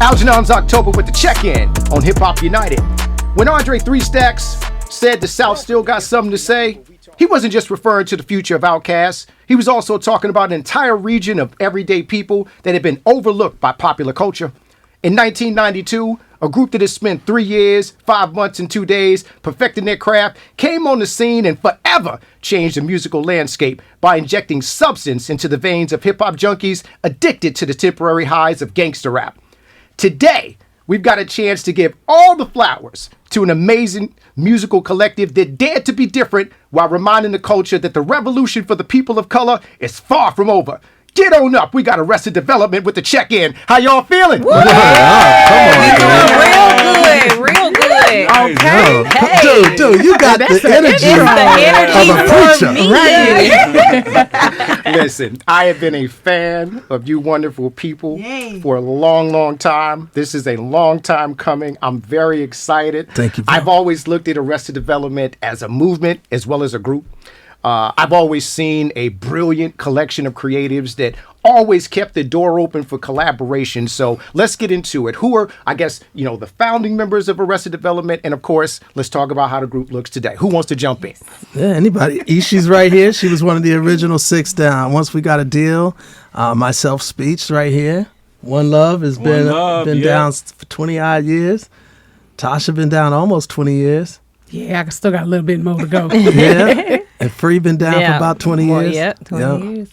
Algernon's October with the check-in on Hip Hop United. When Andre 3 Stacks said the South still got something to say, he wasn't just referring to the future of Outkast. He was also talking about an entire region of everyday people that had been overlooked by popular culture. In 1992, a group that had spent 3 years, 5 months, and 2 days perfecting their craft came on the scene and forever changed the musical landscape by injecting substance into the veins of hip-hop junkies addicted to the temporary highs of gangster rap. Today, we've got a chance to give all the flowers to an amazing musical collective that dared to be different while reminding the culture that the revolution for the people of color is far from over. Get on up. We got Arrested Development with the check-in. How y'all feeling? Woo! Come on, we doing real good. Okay. Hey. Dude, you got the energy of a preacher. Right. Listen, I have been a fan of you wonderful people for a long, long time. This is a long time coming. I'm very excited. Thank you, bro. I've always looked at Arrested Development as a movement as well as a group. I've always seen a brilliant collection of creatives that always kept the door open for collaboration. So let's get into it. Who are, I guess, the founding members of Arrested Development? And of course, let's talk about how the group looks today. Who wants to jump in? Yeah, anybody. Ishi's right here. She was one of the original 6 down. Once we got a deal, myself, Speech right here. One Love has been down for 20 odd years. Tasha been down almost 20 years. Yeah, I still got a little bit more to go. Yeah. And Free been down for about 20 years. Yeah, 20 years.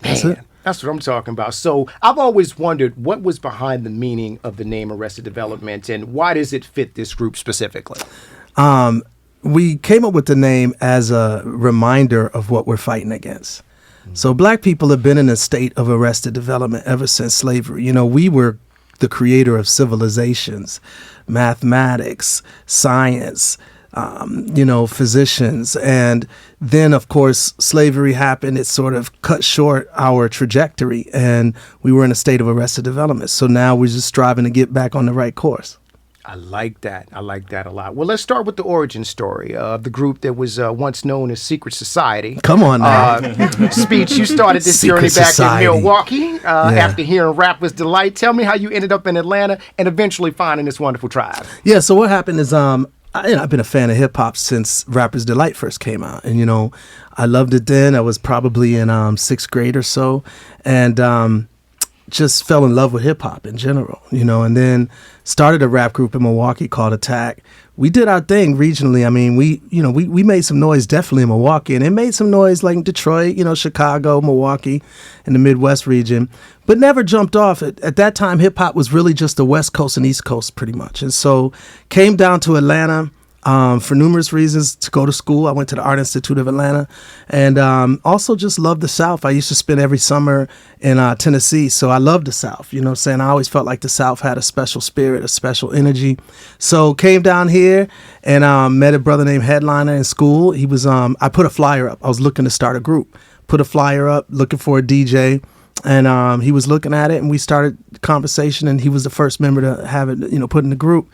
That's it. That's what I'm talking about. So I've always wondered what was behind the meaning of the name Arrested Development and why does it fit this group specifically? We came up with the name as a reminder of what we're fighting against. So black people have been in a state of arrested development ever since slavery. We were the creator of civilizations, mathematics, science, physicians. And then, of course, slavery happened. It sort of cut short our trajectory and we were in a state of arrested development. So now we're just striving to get back on the right course. I like that. I like that a lot. Well, let's start with the origin story of the group that was once known as Secret Society. Come on now. Speech, you started this Secret journey back Society. in Milwaukee after hearing Rap Was Delight. Tell me how you ended up in Atlanta and eventually finding this wonderful tribe. Yeah, so what happened is I've been a fan of hip hop since Rapper's Delight first came out. And, I loved it then. I was probably in 6th grade or so. And just fell in love with hip hop in general, and then started a rap group in Milwaukee called Attack. We did our thing regionally. I mean, we made some noise definitely in Milwaukee, and it made some noise like in Detroit, Chicago, Milwaukee, and the Midwest region, but never jumped off. At that time, hip hop was really just the West Coast and East Coast pretty much. And so came down to Atlanta for numerous reasons to go to school. I went to the Art Institute of Atlanta and also just loved the South. I used to spend every summer in Tennessee, so I loved the South. You know what I'm saying? I always felt like the South had a special spirit, a special energy. So came down here and met a brother named Headliner in school. He was, I put a flyer up. I was looking to start a group. Put a flyer up, looking for a DJ. And he was looking at it and we started conversation and he was the first member to have it, put in the group.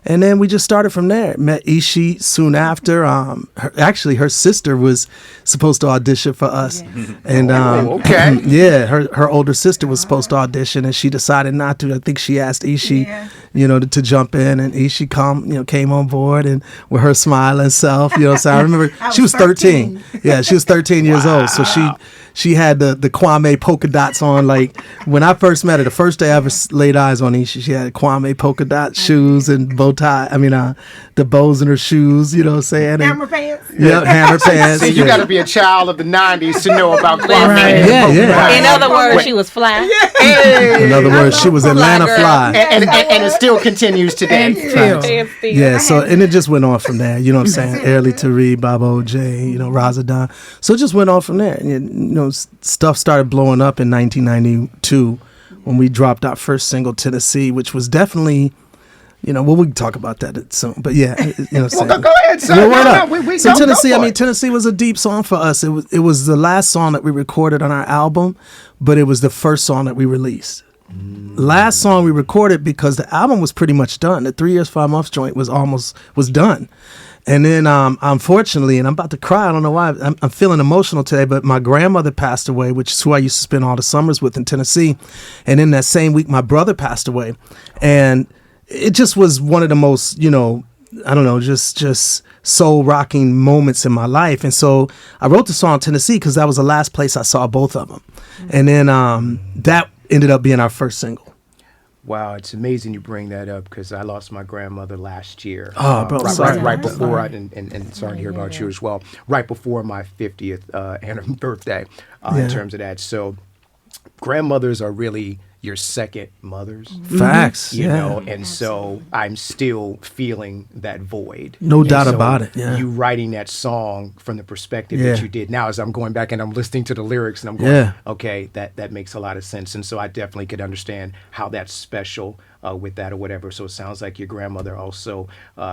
And then we just started from there. Met Ishi soon after. Her sister was supposed to audition for us. Yeah. And okay. Yeah, her older sister was supposed to audition and she decided not to. I think she asked Ishi, to jump in, and Ishi came on board and with her smiling self, So I remember she was 13. Yeah, she was 13 years old. So she had the Kwame polka dots on. Like when I first met her, the first day I ever laid eyes on Ishi, she had Kwame polka dot shoes and bow tie. I mean, the bows in her shoes. You know what I'm saying? Hammer pants. Yeah, hammer pants. See, you got to be a child of the '90s to know about Kwame. Right. Yeah. In other words, she was fly. In other words, she was Atlanta fly. And it still continues today. And still. Yeah, so, and it just went on from there, you know what I'm saying? Early Tariq, Baba OJ, Razadon. So it just went on from there. And, stuff started blowing up in 1992 when we dropped our first single, Tennessee, which was definitely, we can talk about that soon. But yeah, well, go ahead, sir. So Tennessee, Tennessee was a deep song for us. It was the last song that we recorded on our album, but it was the first song that we released. last song we recorded because the album was pretty much done. The 3 Years 5 Months joint was done. And then unfortunately, and I'm about to cry, I don't know why, I'm feeling emotional today, but my grandmother passed away, which is who I used to spend all the summers with in Tennessee. And in that same week, my brother passed away. And it just was one of the most, I don't know, just soul rocking moments in my life. And so I wrote the song Tennessee because that was the last place I saw both of them. And then that ended up being our first single. Wow, it's amazing you bring that up because I lost my grandmother last year. Oh, bro, sorry. Right before, and sorry to hear about you as well, right before my 50th birthday in terms of that. So grandmothers are really your second mothers. Facts. You know, and so I'm still feeling that void. No And doubt so about it. Yeah. You writing that song from the perspective that you did now, as I'm going back and I'm listening to the lyrics and I'm going, okay, that makes a lot of sense. And so I definitely could understand how that's special with that or whatever. So it sounds like your grandmother also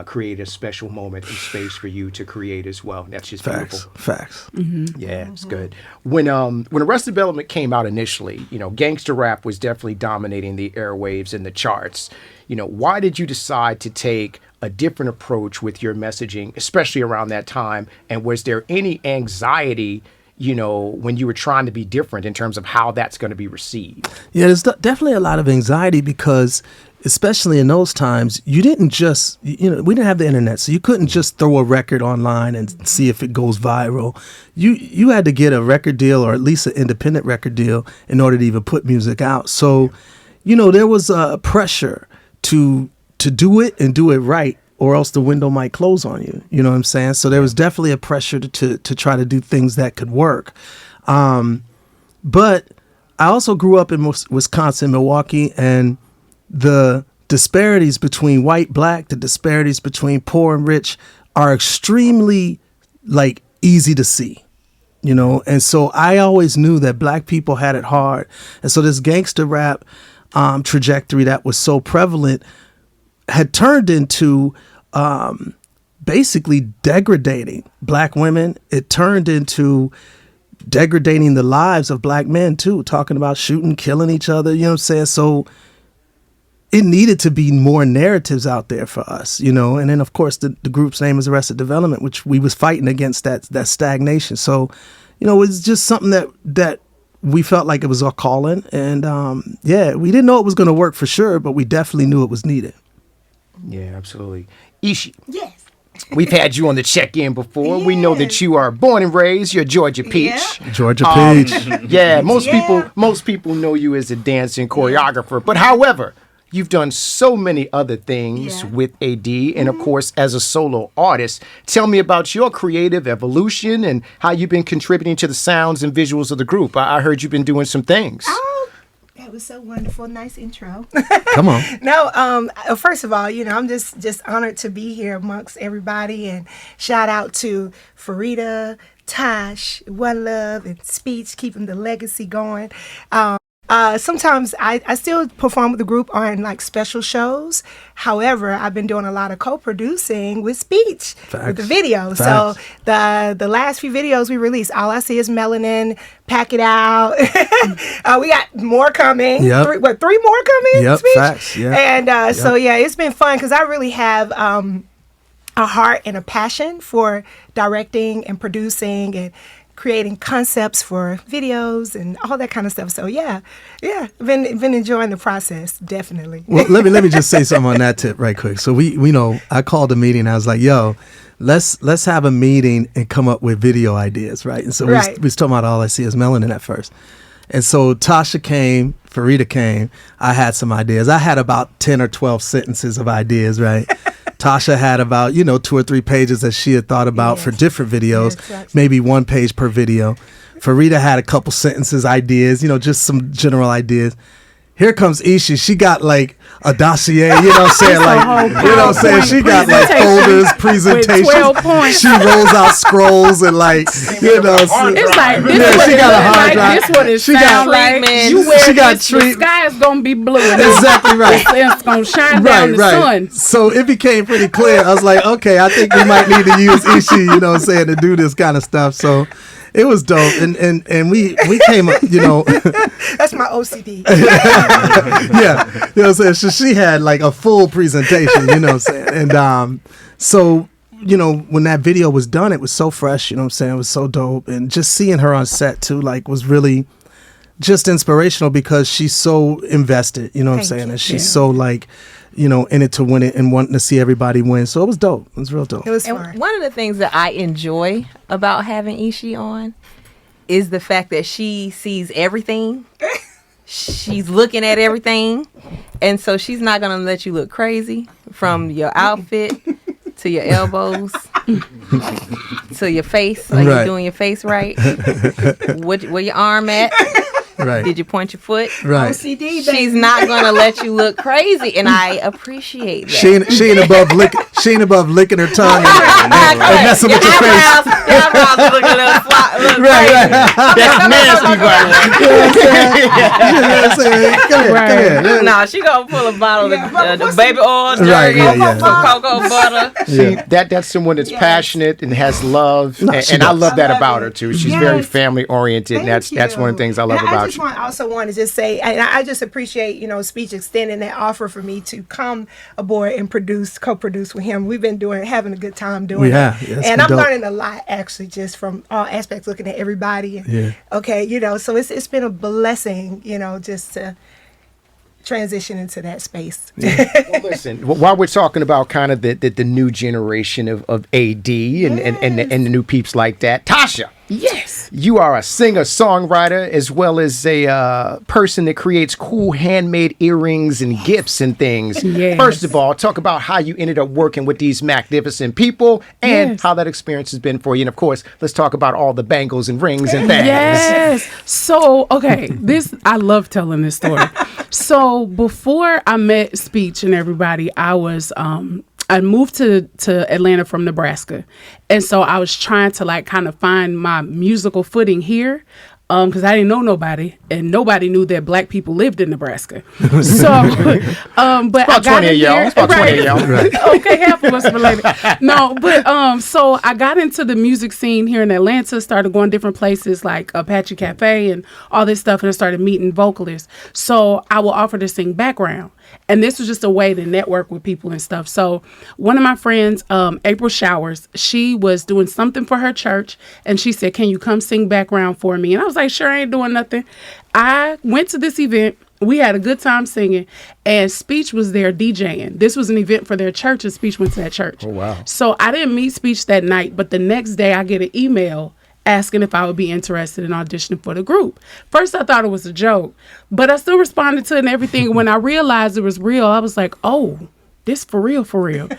created a special moment and space for you to create as well. That's just beautiful. Facts. Yeah, it's good. When Arrested Development came out initially, gangster rap was definitely dominating the airwaves and the charts. Why did you decide to take a different approach with your messaging, especially around that time? And was there any anxiety, when you were trying to be different in terms of how that's going to be received? Yeah, there's definitely a lot of anxiety because, especially in those times, you didn't just, we didn't have the internet, so you couldn't just throw a record online and see if it goes viral. You had to get a record deal or at least an independent record deal in order to even put music out. So, there was a pressure to do it and do it right, or else the window might close on you. You know what I'm saying? So there was definitely a pressure to try to do things that could work. But I also grew up in Wisconsin, Milwaukee, and the disparities between white, black, the disparities between poor and rich are extremely easy to see, and so I always knew that black people had it hard. And so this gangster rap trajectory that was so prevalent had turned into basically degrading black women. It turned into degrading the lives of black men too, talking about shooting, killing each other, you know what I'm saying? So it needed to be more narratives out there for us, and then of course the group's name is Arrested Development, which we was fighting against that stagnation. So, it's just something that we felt like it was our calling. And we didn't know it was going to work for sure, but we definitely knew it was needed. Yeah, absolutely. Ishi. Yes. We've had you on the check-in before. We know that you are born and raised. You're Georgia Peach. Georgia Peach. Yeah, most people know you as a dancer and choreographer. But however, you've done so many other things with AD and, of course, as a solo artist. Tell me about your creative evolution and how you've been contributing to the sounds and visuals of the group. I heard you've been doing some things. That was so wonderful. Nice intro. Come on. No, first of all, I'm just honored to be here amongst everybody, and shout out to Farida, Tosh, One Love, and Speech, keeping the legacy going. Sometimes I still perform with the group on special shows. However, I've been doing a lot of co-producing with Speech with the videos. So the last few videos we released, All I See Is Melanin, Pack It Out. We got more coming. Yep. Three more coming? Yep, Speech? facts. Yeah. And so it's been fun because I really have a heart and a passion for directing and producing and creating concepts for videos and all that kind of stuff. So been enjoying the process, definitely. Well, let me just say something on that tip right quick. So we I called a meeting. I was like, yo, let's have a meeting and come up with video ideas, right? And so we was talking about All I See Is Melanin at first. And so Tasha came, Farida came. I had some ideas. I had about 10 or 12 sentences of ideas, right? Tasha had about, 2 or 3 pages that she had thought about for different videos, maybe 1 page per video. Farida had a couple sentences, ideas, just some general ideas. Here comes Ishi. She got a dossier, She got folders, presentations. 12 points. She rolls out scrolls and It's like this. She got a hard drive. This what it sounds like. You wear she got this, the sky is gonna be blue. Exactly right. It's gonna shine down the sun. So it became pretty clear. I was like, okay, I think we might need to use Ishi, to do this kind of stuff. So It was dope, and we came up, you know. That's my OCD. Yeah, you know what I'm saying. So she had like a full presentation, you know what I'm saying, and so. You know, when that video was done, it was so fresh, you know what I'm saying? It was so dope. And just seeing her on set too, like, was really just inspirational because she's so invested, you know what I'm saying? And she's so like, you know, in it to win it and wanting to see everybody win. So it was dope. It was real dope. It was And fun. one of the things that I enjoy about having Ishi on is the fact that she sees everything. She's looking at everything. And so she's not going to let you look crazy from your outfit to your elbows to your face, like you're doing your face right. Where your arm at? Right. Did you point your foot? Right. OCD, baby. She's not gonna let you look crazy, and I appreciate that. She ain't above licking her tongue and messing with your face. Your eyebrows look a little Right. That's nasty, by the way. You know what I'm saying? Come here. No, she gonna pull a bottle of the baby oil, Right, jerky, some cocoa butter. See, that's someone that's passionate and has love, and I love that about her too. She's very family oriented, and that's one of the things I love about you. I also want to just say, and I just appreciate, you know, Speech extending that offer for me to come aboard and co-produce with him. We've been having a good time doing it. Yeah, it's and I'm dope. learning a lot actually, just from all aspects, looking at everybody. And, okay, you know, so it's been a blessing, you know, just to transition into that space. Well, listen, while we're talking about kind of the new generation of AD and the new peeps like that, Tasha. Yes. You are a singer-songwriter as well as a person that creates cool handmade earrings and gifts and things. Yes. First of all, talk about how you ended up working with these magnificent people and how that experience has been for you. And of course, let's talk about all the bangles and rings and things. Yes. So, okay, I love telling this story. So before I met Speech and everybody, I moved to Atlanta from Nebraska. And so I was trying to like kind of find my musical footing here. Because I didn't know nobody, and nobody knew that black people lived in Nebraska. So, but I About got 20 in of y'all. there. It's about 20 of y'all. Right. Okay, half of us related. No, but so I got into the music scene here in Atlanta, started going different places like Apache Cafe and all this stuff, and I started meeting vocalists. So I will offer to sing background. And this was just a way to network with people and stuff. So one of my friends, April Showers, she was doing something for her church, and she said, "Can you come sing background for me?" And I was like, "Sure, I ain't doing nothing." I went to this event. We had a good time singing, and Speech was there DJing. This was an event for their church, and Speech went to that church. Oh, wow. So I didn't meet Speech that night, but the next day I get an email asking if I would be interested in auditioning for the group. First, I thought it was a joke, but I still responded to it and everything. When I realized it was real, I was like, oh, this for real, for real.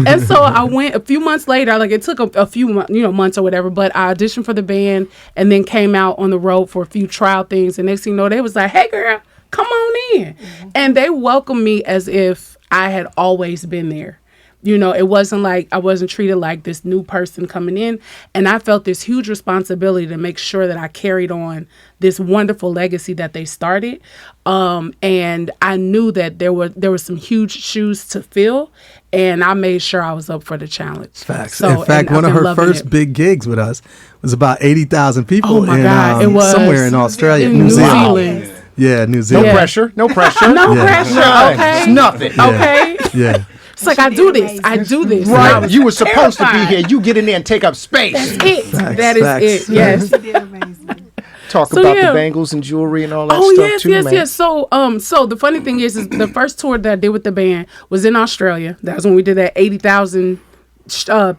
And so I went a few months later, like it took a few months or whatever, but I auditioned for the band and then came out on the road for a few trial things. And next thing you know, they was like, "Hey girl, come on in." And they welcomed me as if I had always been there. You know, it wasn't like I wasn't treated like this new person coming in. And I felt this huge responsibility to make sure that I carried on this wonderful legacy that they started. And I knew that there were some huge shoes to fill. And I made sure I was up for the challenge. Facts. So, in fact, and one I've of been her loving first it. big gigs with us was about 80,000 people Oh my God, it was somewhere in Australia, in New Zealand. Yeah, New No Zealand. Yeah. pressure. No pressure. No Yeah. pressure, Right. okay? It's nothing. Okay. Yeah. It's like, I do this. I do this. And I Right. was You were supposed to be terrified. here. You get in there and take up space. That's it. Facts, That is facts. it. Yes. Talk So, about yeah. the bangles and jewelry and all that Oh stuff yes, too, yes, man. yes. So the funny thing is the first tour that I did with the band was in Australia. That was when we did that 80,000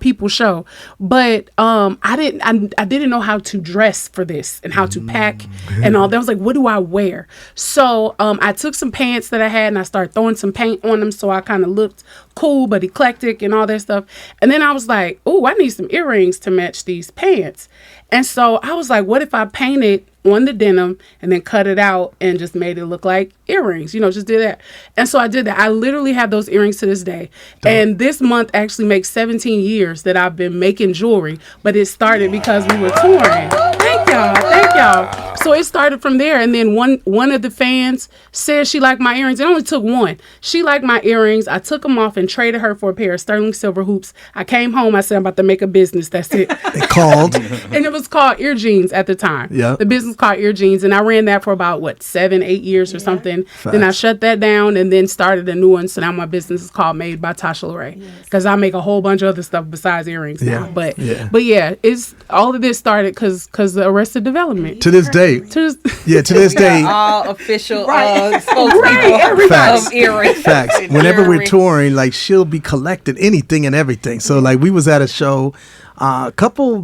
people show. But I didn't know how to dress for this and how to pack and all that. I was like, what do I wear? So I took some pants that I had and I started throwing some paint on them so I kind of looked cool but eclectic and all that stuff. And then I was like, oh, I need some earrings to match these pants. And so I was like, what if I painted on the denim and then cut it out and just made it look like earrings, just did that. And so I did that. I literally have those earrings to this day. And this month actually makes 17 years that I've been making jewelry, but it started because we were touring. Thank y'all. So it started from there, and then one of the fans said she liked my earrings. It only took one. She liked my earrings. I took them off and traded her for a pair of sterling silver hoops. I came home. I said, I'm about to make a business. That's it. They called. And it was called Ear Jeans at the time. Yeah. The business called Ear Jeans, and I ran that for about 7-8 years or something. Then I shut that down and then started a new one. So now my business is called Made by Tasha Lorraine, because I make a whole bunch of other stuff besides earrings now. But yeah, it's all of this started because the Arrested Development. To this day. To this day. All official Right, spokespeople everybody. of earrings. Facts. Whenever we're Earrings. touring, like she'll be collecting anything and everything. So like we was at a show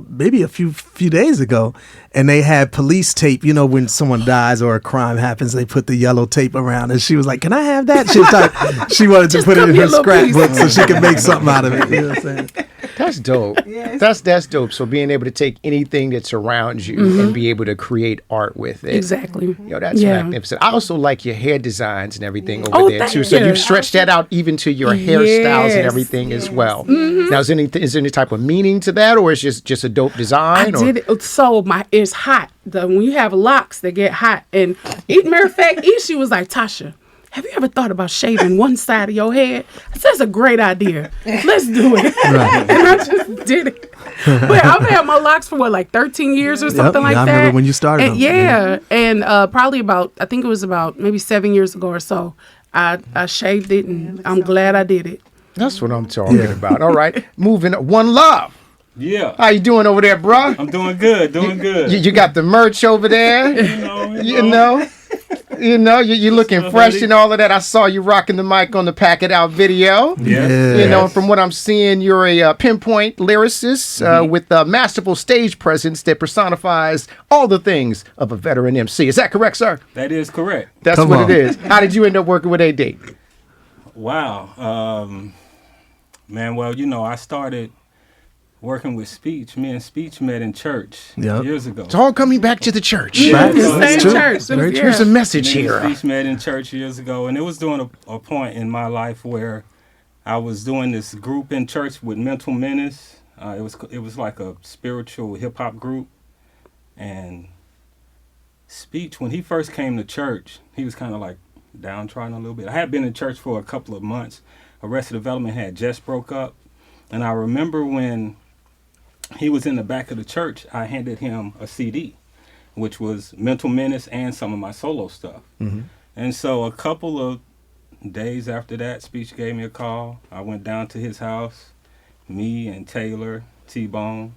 maybe a few days ago, and they had police tape. You know, when someone dies or a crime happens, they put the yellow tape around, and she was like, "Can I have that?" She was like, she wanted to put it cut in me a her little scrapbook piece. so she could make something out of it. You know what I'm saying? That's dope. Yes. That's dope. So being able to take anything that's around you and be able to create art with it. Exactly. Yo, that's magnificent. I also like your hair designs and everything over Oh, there thank too. So you. you've stretched that out even to your hairstyles and Yes. everything as well. Now, is there any type of meaning to that, or is just a dope design? I did it. So it's hot. When you have locks, they get hot. And matter of fact, Ishi was like, Tasha, have you ever thought about shaving one side of your head? I said, that's a great idea. Let's do it. And I just did it. But I've had my locks for 13 years or something like I that. remember when you started And, them. yeah. And probably I think it was about maybe 7 years ago or so, I shaved it, and I'm glad I did it. That's what I'm talking about. All right, moving on. One Love. Yeah. How you doing over there, bruh? I'm doing good, doing good. You got the merch over there. You're looking fresh and all of that. I saw you rocking the mic on the Pack It Out video. Yes. You know, and from what I'm seeing, you're a pinpoint lyricist with a masterful stage presence that personifies all the things of a veteran MC. Is that correct, sir? That is correct. That's Come what on. it is. How did you end up working with AD? Wow. Man, well, I started working with Speech. Me and Speech met in church Yep. years ago. It's all coming back to the church. Yeah. It's the same true. church. Very true. Here's a message Me and here. Speech met in church years ago, and it was during a point in my life where I was doing this group in church with Mental Menace. It was like a spiritual hip hop group, and Speech, when he first came to church, he was kind of like downtrodden a little bit. I had been in church for a couple of months. Arrested Development had just broke up, and I remember when he was in the back of the church, I handed him a CD, which was Mental Menace and some of my solo stuff. And so a couple of days after that, Speech gave me a call. I went down to his house, me and Taylor, T-Bone,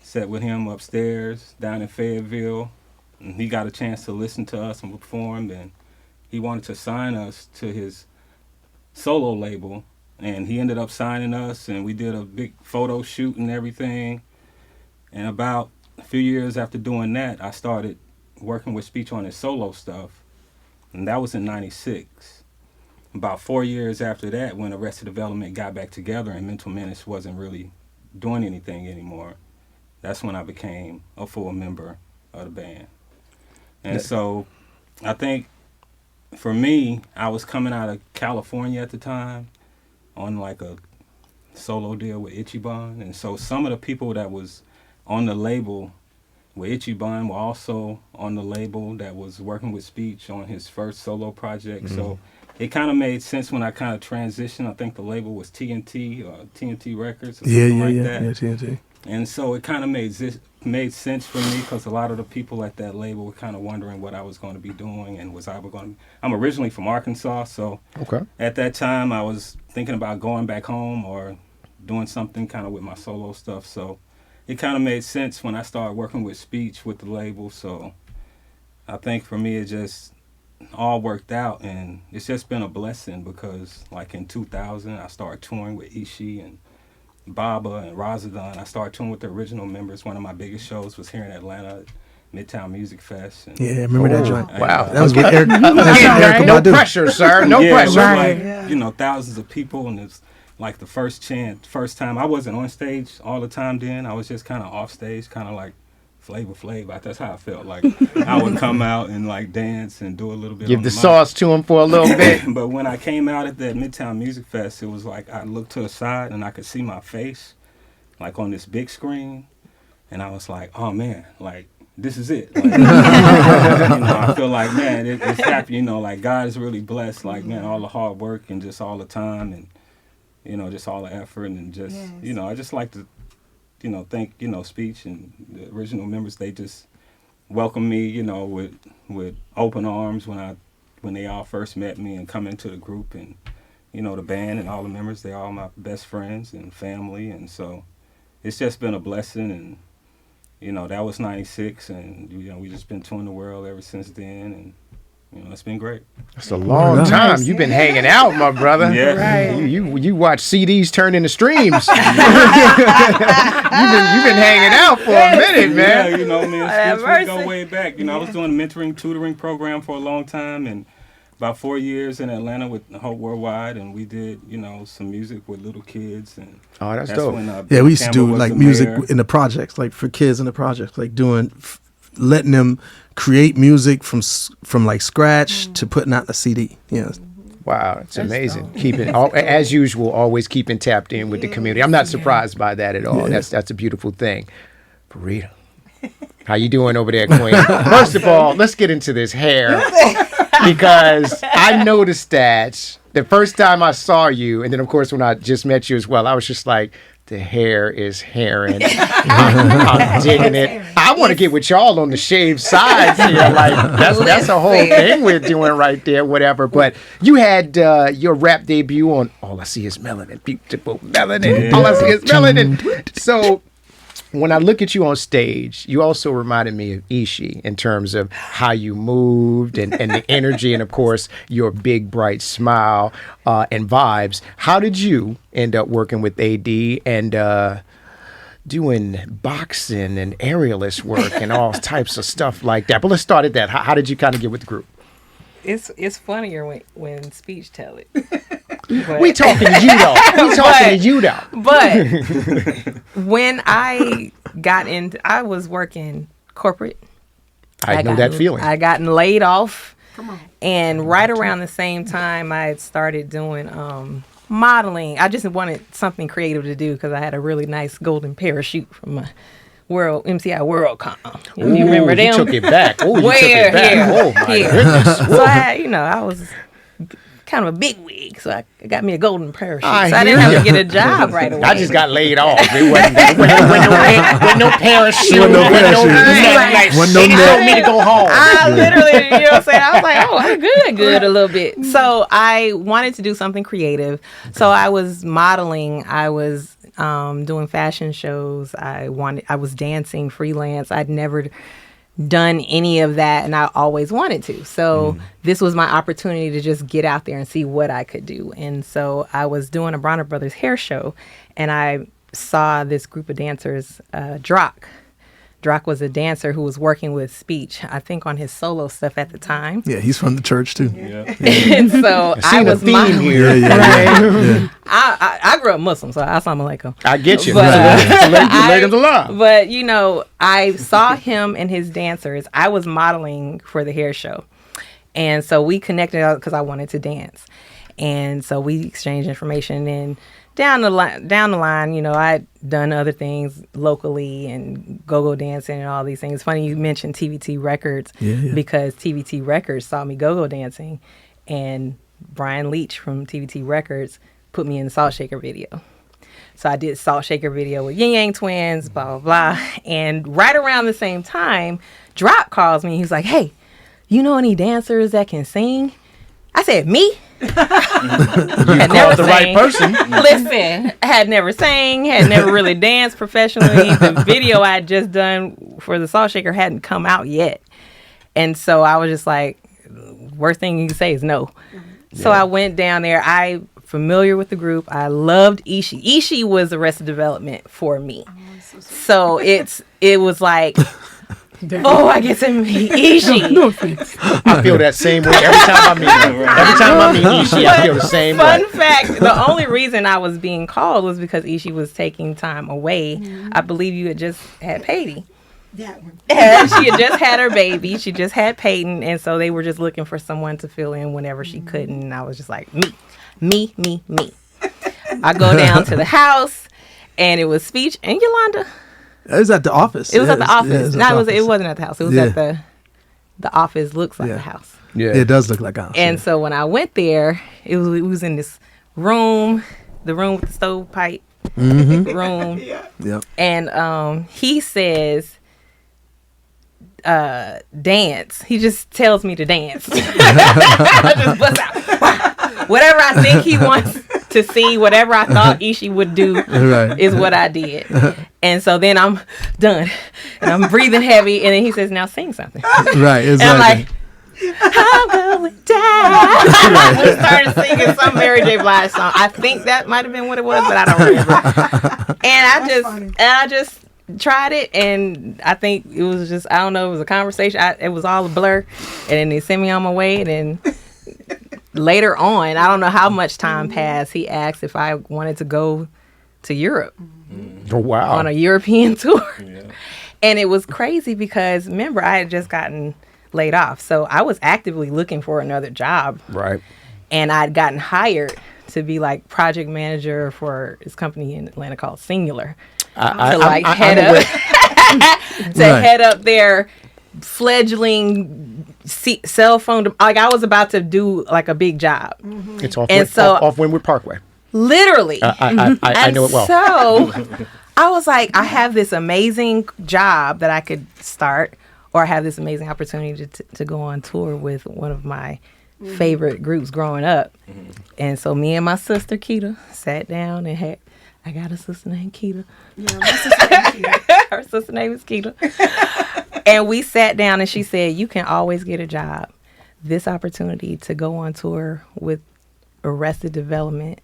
sat with him upstairs down in Fayetteville, and he got a chance to listen to us and perform, and he wanted to sign us to his solo label, and he ended up signing us, and we did a big photo shoot and everything. And about a few years after doing that, I started working with Speech on his solo stuff, and that was in '96. About 4 years after that, when Arrested Development got back together and Mental Menace wasn't really doing anything anymore, that's when I became a full member of the band. And so I think for me, I was coming out of California at the time on like a solo deal with Ichiban. And so some of the people that was on the label with Ichiban were also on the label that was working with Speech on his first solo project. So it kind of made sense when I kind of transitioned. I think the label was TNT or TNT Records or something like that. Yeah, TNT. And so it kind of made sense for me because a lot of the people at that label were kind of wondering what I was going to be doing and was I ever going to. I'm originally from Arkansas, so Okay. at that time I was thinking about going back home or doing something kind of with my solo stuff. So it kind of made sense when I started working with Speech with the label. So I think for me it just all worked out, and it's just been a blessing because like in 2000 I started touring with Ishi and Baba and Razadon. I started touring with the original members. One of my biggest shows was here in Atlanta at Midtown Music Fest. And Yeah, remember that joint? Wow. That was with Eric. Again, Erykah no Badu. pressure, sir. No yeah, pressure. it was like, thousands of people, and it's like the first time. I wasn't on stage all the time then. I was just kind of off stage, kind of like Flavor Flav. That's how I felt. Like I would come out and like dance and do a little bit. Give on the mic. sauce to him for a little bit. But when I came out at that Midtown Music Fest, it was like I looked to the side and I could see my face, like on this big screen, and I was like, oh man, like this is it. Like, I feel like, man, it's happy. Like God is really blessed. Like, man, all the hard work and just all the time and just all the effort and just I just like to thank Speech and the original members. They just welcomed me with open arms when they all first met me and come into the group, and the band and all the members, they're all my best friends and family, and so it's just been a blessing. And that was 96, and we just been touring the world ever since then, and it's been great. It's a long time. You've been hanging out, my brother. Yeah. Right. You watch CDs turn into streams. you've been hanging out for a minute, man. Yeah, man, we go way back. I was doing a mentoring, tutoring program for a long time, and about 4 years in Atlanta with Hope Worldwide, and we did, some music with little kids. And Oh, that's dope. when, Yeah, we used to Campbell do was like the music mayor. in the projects, like for kids in the projects, like letting them create music from like scratch to putting out a CD. Yeah. Wow, it's amazing. As usual, always keeping tapped in with the community. I'm not surprised by that at all. Yeah. That's a beautiful thing. Farida, how you doing over there, Queen? First of all, let's get into this hair, because I noticed that the first time I saw you, and then of course when I just met you as well, I was just like, the hair is hairing. I'm digging it. I want to get with y'all on the shaved sides here. Like that's a whole thing we're doing right there, whatever. But you had your rap debut on All I See Is Melanin, Beautiful Melanin. All I See Is Melanin. So when I look at you on stage, you also reminded me of Ishi in terms of how you moved and the energy, and of course your big bright smile and vibes. How did you end up working with AD and doing boxing and aerialist work and all types of stuff like that? But let's start at that. How did you kind of get with the group? It's funnier when Speech tell it. We talking to you though. We talking to you though. But when I got into, I was working corporate. I know that feeling. I gotten laid off. And right around the same time, I had started doing modeling. I just wanted something creative to do because I had a really nice golden parachute from my MCI WorldCom. You remember them? You took it back. Oh, you Where? took it back. Here. Oh my Here. goodness. So I was kind of a big wig, so I got me a golden parachute. I So I didn't have to get a job right away. I just got laid off. It wasn't no parachute. Wasn't no parachute. They Wasn't no just net. told me to go home. I literally, you know what I'm saying? I was like, oh, I'm good a little bit. So I wanted to do something creative. So I was modeling. I was doing fashion shows. I was dancing freelance. I'd never done any of that, and I always wanted to. So this was my opportunity to just get out there and see what I could do. And so I was doing a Bronner Brothers hair show, and I saw this group of dancers, Drock. Drock was a dancer who was working with Speech, I think on his solo stuff at the time. Yeah, he's from the church too. Yeah. And so I was theme here. Yeah. I grew up Muslim, so assalamu alaikum. I get you. But, Legs alive. But I saw him and his dancers. I was modeling for the hair show, and so we connected because I wanted to dance, and so we exchanged information. And down the line, I'd done other things locally and go-go dancing and all these things. It's funny you mentioned TVT Records because TVT Records saw me go-go dancing, and Brian Leach from TVT Records put me in the Salt Shaker video. So I did Salt Shaker video with Yin Yang Twins, blah, blah, blah. And right around the same time, Drop calls me. He's like, hey, you know any dancers that can sing? I said, me? Had Called the right person. Listen, had never sang, had never really danced professionally. The video I had just done for the Salt Shaker hadn't come out yet. And so I was just like, worst thing you can say is no. So I went down there. I familiar with the group. I loved Ishi. Ishi was Arrested Development for me. So it was like, oh, I get to meet Ishi. No offense. I feel that same way every time I meet her. Every time I meet Ishi, I feel the same way. Fun fact, the only reason I was being called was because Ishi was taking time away. I believe you had just had Patty. That one. She had just had her baby. She just had Peyton. And so they were just looking for someone to fill in whenever she couldn't. And I was just like, me. I go down to the house, and it was Speech and Yolanda. It was at the office. It was at the Yeah, office. It wasn't at the house. It was Yeah. at the office. Looks like Yeah. a house. Yeah. It does look like a house. And so when I went there, it was in this room, the room with the stovepipe room. Yep. And he says, dance. He just tells me to dance. I just bust out. Whatever I think he wants to see, whatever I thought Ishi would do Right. is what I did. And so then I'm done. And I'm breathing heavy. And then he says, now sing something. Right. And I'm like, I'm going down. We started singing some Mary J. Blige song. I think that might have been what it was, but I don't remember. And I just tried it, and I think it was just, I don't know, it was a conversation. It was all a blur. And then they sent me on my way, and then later on, I don't know how much time passed, he asked if I wanted to go to Europe Oh, wow. on a European tour. And it was crazy because, remember, I had just gotten laid off. So I was actively looking for another job. Right. And I'd gotten hired to be like project manager for this company in Atlanta called Singular. Head up their fledgling cell phone. Like I was about to do like a big job. It's off, And so- off Windward Parkway. Literally. I know it well. So I was like, I have this amazing job that I could start, or I have this amazing opportunity to go on tour with one of my favorite groups growing up. And so me and my sister Keita sat down and I got a sister named Keita. Yeah, my sister named Keita. Her sister name is Keita. And we sat down and she said, you can always get a job. This opportunity to go on tour with Arrested Development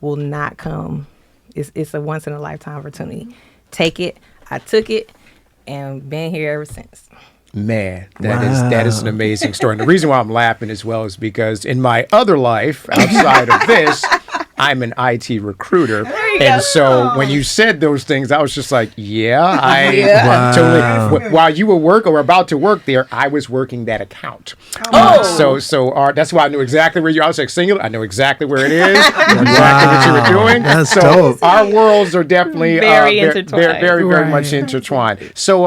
will not come. It's a once in a lifetime opportunity. Take it. I took it and been here ever since. Man, that is an amazing story. And the reason why I'm laughing as well is because in my other life, outside of this, I'm an IT recruiter. And so when you said those things, I was just like, totally. While you were about to work there, I was working that account. That's why I knew exactly where I was like, Singular, I know exactly where it is, I know exactly what you were doing. That's so dope. our worlds are definitely Very intertwined. very much intertwined. So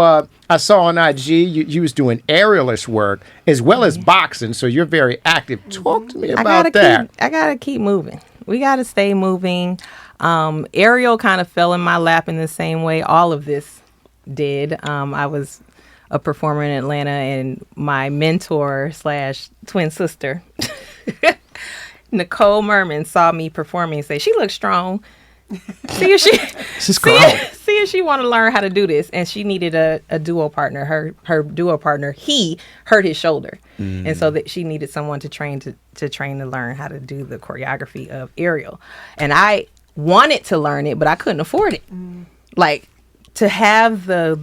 I saw on IG you was doing aerialist work as well as boxing, so you're very active. Talk to me about that. I gotta keep moving. We gotta stay moving. Aerial kind of fell in my lap in the same way all of this did. I was a performer in Atlanta, and my mentor / twin sister, Nicole Merman, saw me performing and said, she looks strong. See if she want to learn how to do this. And she needed a duo partner. Her duo partner, he hurt his shoulder. And so that she needed someone to train to learn how to do the choreography of aerial. And I wanted to learn it, but I couldn't afford it. Like to have the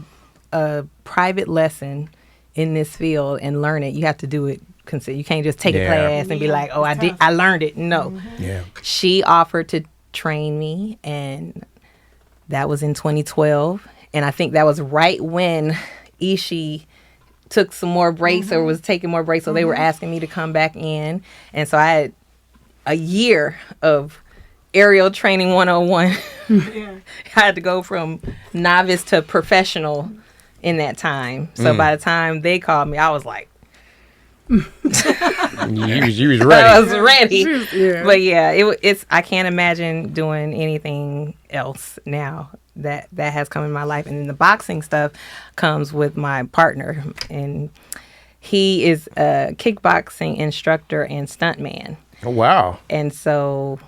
private lesson in this field and learn it, you have to do it. You can't just take a class and be like, oh, I learned it. No. Yeah. She offered to train me, and that was in 2012. And I think that was right when Ishi took some more breaks or was taking more breaks. So they were asking me to come back in. And so I had a year of aerial training 101. I had to go from novice to professional in that time. So by the time they called me, I was like, You was ready. I was ready. Yeah. But yeah, it's I can't imagine doing anything else now that has come in my life. And then the boxing stuff comes with my partner, and he is a kickboxing instructor and stuntman. Oh, wow. And so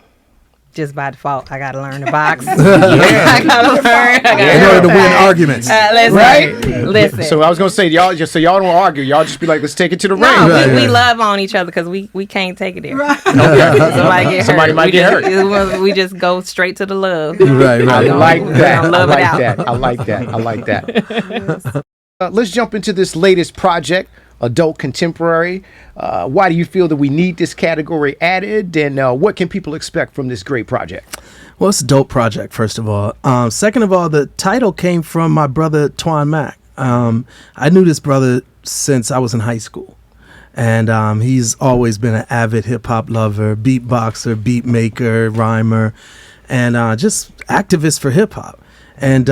just by default, I got to learn to box. I got to learn. In order to win arguments. Listen. So I was gonna say, y'all just so y'all don't argue, y'all just be like, let's take it to the ring. No, Right, we right. love on each other because we can't take it there. Somebody might get hurt. We just go straight to the love. Right, I right. like that. I Love it like out. that. I like that. Let's jump into this latest project, Adult Contemporary. Why do you feel that we need this category added, and what can people expect from this great project? Well, it's a dope project, first of all. Second of all, the title came from my brother, Twan Mack. I knew this brother since I was in high school. And he's always been an avid hip-hop lover, beatboxer, beat maker, rhymer, and just activist for hip-hop. And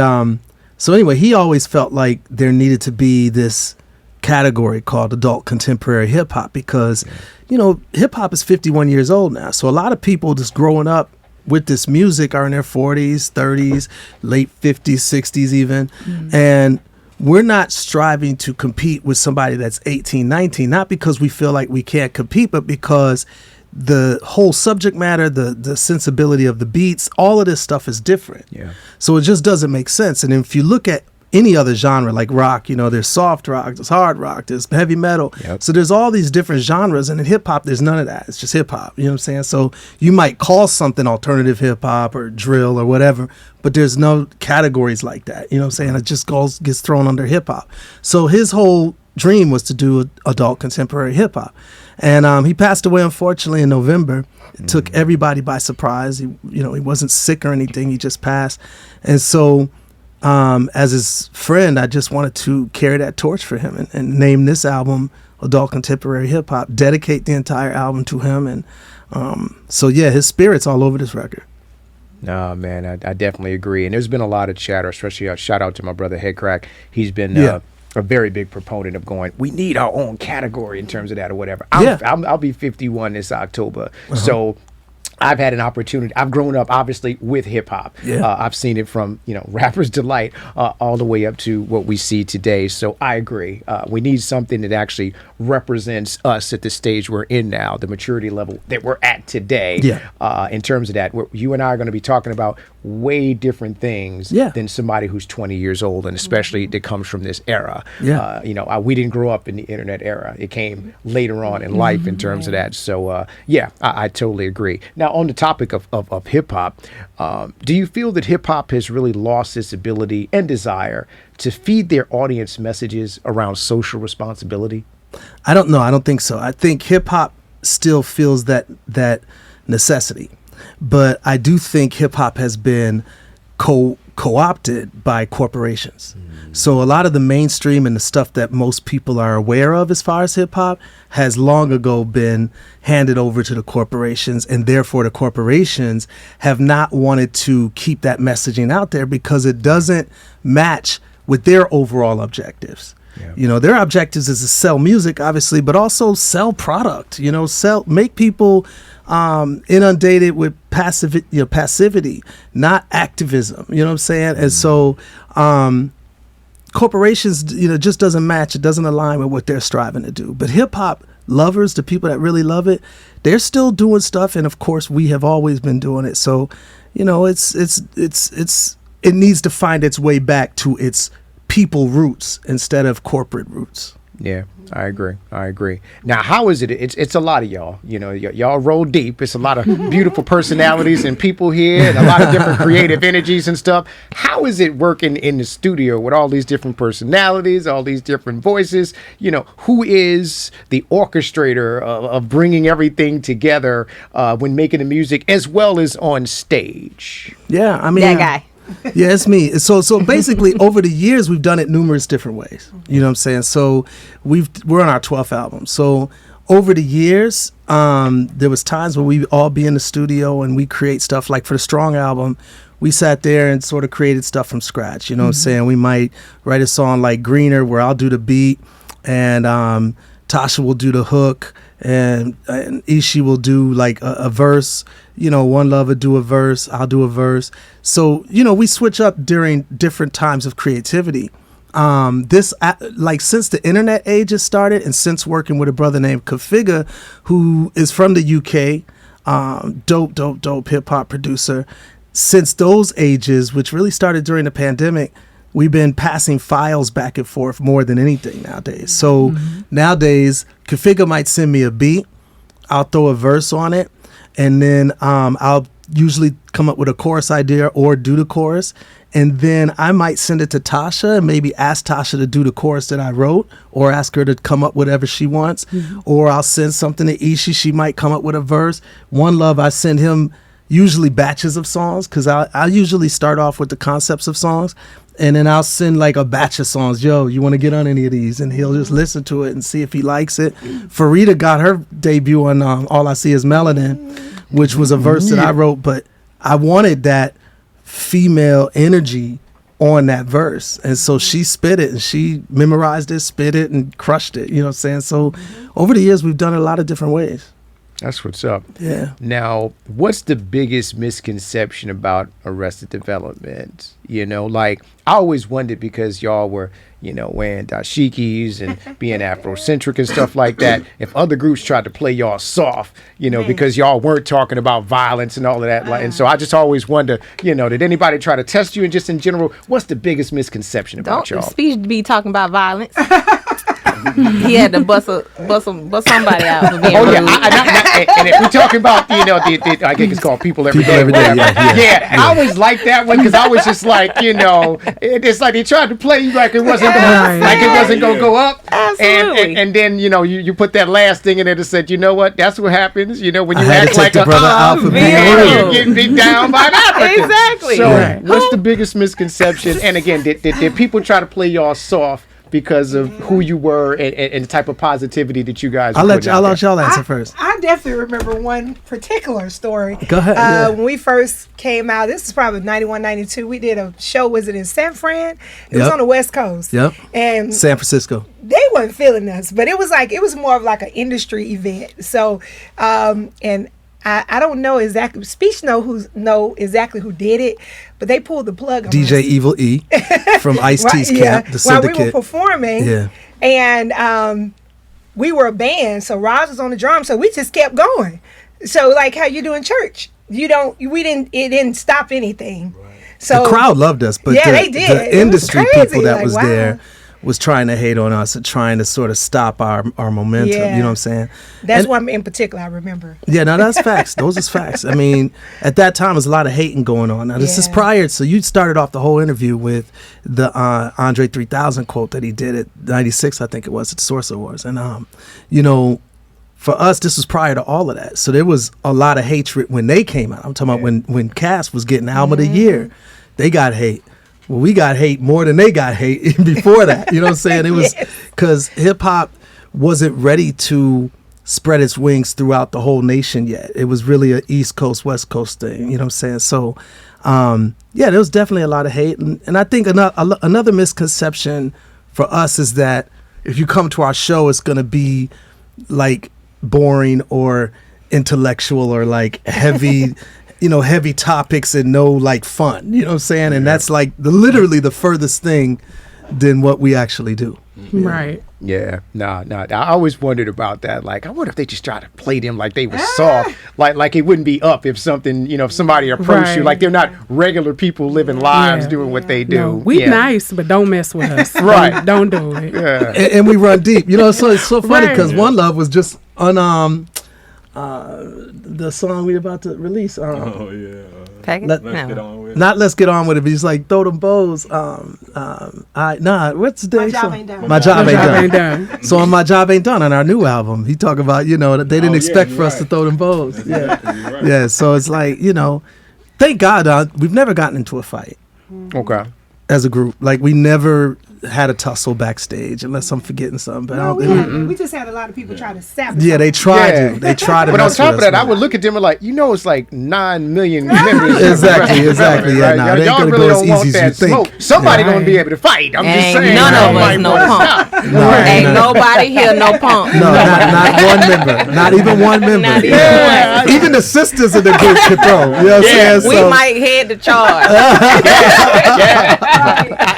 So anyway, he always felt like there needed to be this category called adult contemporary hip hop because, you know, hip hop is 51 years old now. So a lot of people just growing up with this music are in their 40s, 30s, late 50s, 60s even. And we're not striving to compete with somebody that's 18, 19, not because we feel like we can't compete, but because the whole subject matter, the sensibility of the beats, all of this stuff is different. Yeah. So it just doesn't make sense. And if you look at any other genre like rock, you know, there's soft rock, there's hard rock, there's heavy metal. Yep. So there's all these different genres, and in hip hop, there's none of that. It's just hip hop. You know what I'm saying? So you might call something alternative hip hop or drill or whatever, but there's no categories like that. You know what I'm saying? It just gets thrown under hip hop. So his whole dream was to do adult contemporary hip hop. And he passed away, unfortunately, in November. It took everybody by surprise. He wasn't sick or anything. He just passed. And so as his friend, I just wanted to carry that torch for him and name this album Adult Contemporary Hip Hop, dedicate the entire album to him. And so, yeah, his spirit's all over this record. No, man, I definitely agree. And there's been a lot of chatter, especially a shout out to my brother Headcrack. He's been a very big proponent of going, we need our own category in terms of that or whatever. I'll be 51 this October. So I've had an opportunity. I've grown up, obviously, with hip hop. Yeah. I've seen it from, Rapper's Delight all the way up to what we see today. So I agree. We need something that actually represents us at the stage we're in now, the maturity level that we're at today. Yeah. In terms of that, you and I are going to be talking about way different things than somebody who's 20 years old, and especially that comes from this era. Yeah. We didn't grow up in the internet era. It came later on in life in terms of that. So, I totally agree. Now, on the topic of hip-hop, do you feel that hip-hop has really lost its ability and desire to feed their audience messages around social responsibility? I don't know. I don't think so. I think hip-hop still feels that necessity. But I do think hip-hop has been co-opted by corporations. So a lot of the mainstream and the stuff that most people are aware of as far as hip-hop has long ago been handed over to the corporations, and therefore the corporations have not wanted to keep that messaging out there because it doesn't match with their overall objectives. Yeah. Their objectives is to sell music, obviously, but also sell product, make people inundated with passivity, not activism. You know what I'm saying? And so corporations, just doesn't match. It doesn't align with what they're striving to do. But hip hop lovers, the people that really love it, they're still doing stuff. And of course, we have always been doing it. So, it needs to find its way back to its people roots instead of corporate roots. Yeah, I agree. Now, how is it? It's a lot of y'all. Y'all roll deep. It's a lot of beautiful personalities and people here, and a lot of different creative energies and stuff. How is it working in the studio with all these different personalities, all these different voices? Who is the orchestrator of bringing everything together when making the music as well as on stage? Yeah, I mean, that guy. Yeah, it's me. So basically, over the years, we've done it numerous different ways. You know what I'm saying? So we're on our 12th album. So over the years, there was times where we all be in the studio and we create stuff. Like for the Strong album, we sat there and sort of created stuff from scratch. You know what I'm saying? We might write a song like Greener, where I'll do the beat, and Tasha will do the hook, and Ishi will do like a verse. One Love will do a verse, I'll do a verse. So, we switch up during different times of creativity. Since the internet age has started, and since working with a brother named Kafiga, who is from the UK, dope hip hop producer, since those ages, which really started during the pandemic, we've been passing files back and forth more than anything nowadays. So nowadays, Kafiga might send me a beat, I'll throw a verse on it, and then I'll usually come up with a chorus idea or do the chorus. And then I might send it to Tasha and maybe ask Tasha to do the chorus that I wrote, or ask her to come up whatever she wants. Or I'll send something to Ishi. She might come up with a verse. One Love, I send him usually batches of songs, because I usually start off with the concepts of songs. And then I'll send like a batch of songs. Yo, you want to get on any of these? And he'll just listen to it and see if he likes it. Farida got her debut on All I See Is Melanin, which was a verse that I wrote, but I wanted that female energy on that verse. And so she spit it and she memorized it, spit it, and crushed it. You know what I'm saying? So over the years, we've done it a lot of different ways. That's what's up. Yeah. Now, what's the biggest misconception about Arrested Development? You know, like, I always wondered, because y'all were, you know, wearing dashikis and being Afrocentric and stuff like that, if other groups tried to play y'all soft, you know, because y'all weren't talking about violence and all of that. And so I just always wonder, you know, did anybody try to test you? And just in general, what's the biggest misconception about Don't y'all? Speech be talking about violence. He had to bust somebody out for being Oh rude. yeah, and if we're talking about, you know, I think it's called People Every Day. Yeah, I always liked that one, because I was just like, you know, it's like they tried to play you like it wasn't gonna go up. Absolutely. And then, you know, you put that last thing in there that said, you know what, that's what happens, you know, when you I had act to like take the brother out for being real. rude. you're getting beat down by an African. Exactly. So Right. what's the biggest misconception? And again, did people try to play y'all soft because of who you were and the type of positivity that you guys I'll were let putting out there? y'all answer first. I definitely remember one particular story. Go ahead, yeah. When we first came out, this is probably 91, 92. We did a show, was it in San Fran? It was Yep. on the West Coast. Yep. And San Francisco. they weren't feeling us, but it was more of like an industry event. So, and I don't know exactly. Speech know exactly who did it, but they pulled the plug on DJ us. Evil E from Ice-T's Right, camp, the while we were Syndicate. performing, Yeah. and we were a band, so Roz was on the drum, so we just kept going. So like how you do in church, it didn't stop anything. So The crowd loved us, but Yeah, the, they did. the It was industry crazy, people that like, was wow. there was trying to hate on us and trying to sort of stop our momentum. Yeah. You know what I'm saying? that's And- one in particular I remember. Yeah, no, that's facts. Those is facts. I mean, at that time, there's a lot of hating going on. Now, this is Yeah. prior. So you started off the whole interview with the Andre 3000 quote that he did at 96, I think it was, at the Source Awards. And, you know, for us, this was prior to all of that. So there was a lot of hatred when they came out. I'm talking about when Cass was getting Album of the Year. They got hate. Well, we got hate more than they got hate before that. You know what I'm saying? It was because hip hop wasn't ready to spread its wings throughout the whole nation yet. It was really a East Coast, West Coast thing. You know what I'm saying? So, yeah, there was definitely a lot of hate. And I think another misconception for us is that if you come to our show, it's going to be like boring or intellectual or like heavy heavy topics and no like fun, you know what I'm saying? And that's like literally the furthest thing than what we actually do. Right. Yeah, no. I always wondered about that. Like, I wonder if they just try to play them like they were soft, like it wouldn't be up if something, if somebody approached you, Right. like they're not regular people living lives Yeah. doing what they do. No, we Yeah. nice, but don't mess with us. Right. Don't do it. Yeah. And we run deep, so it's so funny Right. because One Love was just on the song we about to release. Oh yeah. Pack it? Let- Let's No. get on with it. Not Let's Get On With It, but he's like, throw them bows. What's the My day Job song? Ain't Done. My Job Ain't Job Done. ain't done. So on My Job Ain't Done, on our new album, he talk about, that they didn't Oh, yeah, expect you're for us right. to throw them bows. That's Yeah. exactly right. Yeah, so it's like, thank God we've never gotten into a fight Okay. as a group. Like, we never had a tussle backstage, unless I'm forgetting something. But I No, don't, we just had a lot of people try to sabotage. yeah, they tried Yeah. to. They tried to But on mess top with of that, us, I would look at them and like, it's like 9 million members. Exactly. Yeah, Right? nah, they ain't Y'all gonna really go as don't easy want as you that think. smoke. Somebody Right. gonna be able to fight. I'm just Ain't saying. none y'all of us might no wanna punk. stop. Ain't no. nobody here no punk. No, not one member. Not even one member. Not even Yeah. Even the sisters in the group could throw. You know what I'm saying? We So- might head to charge.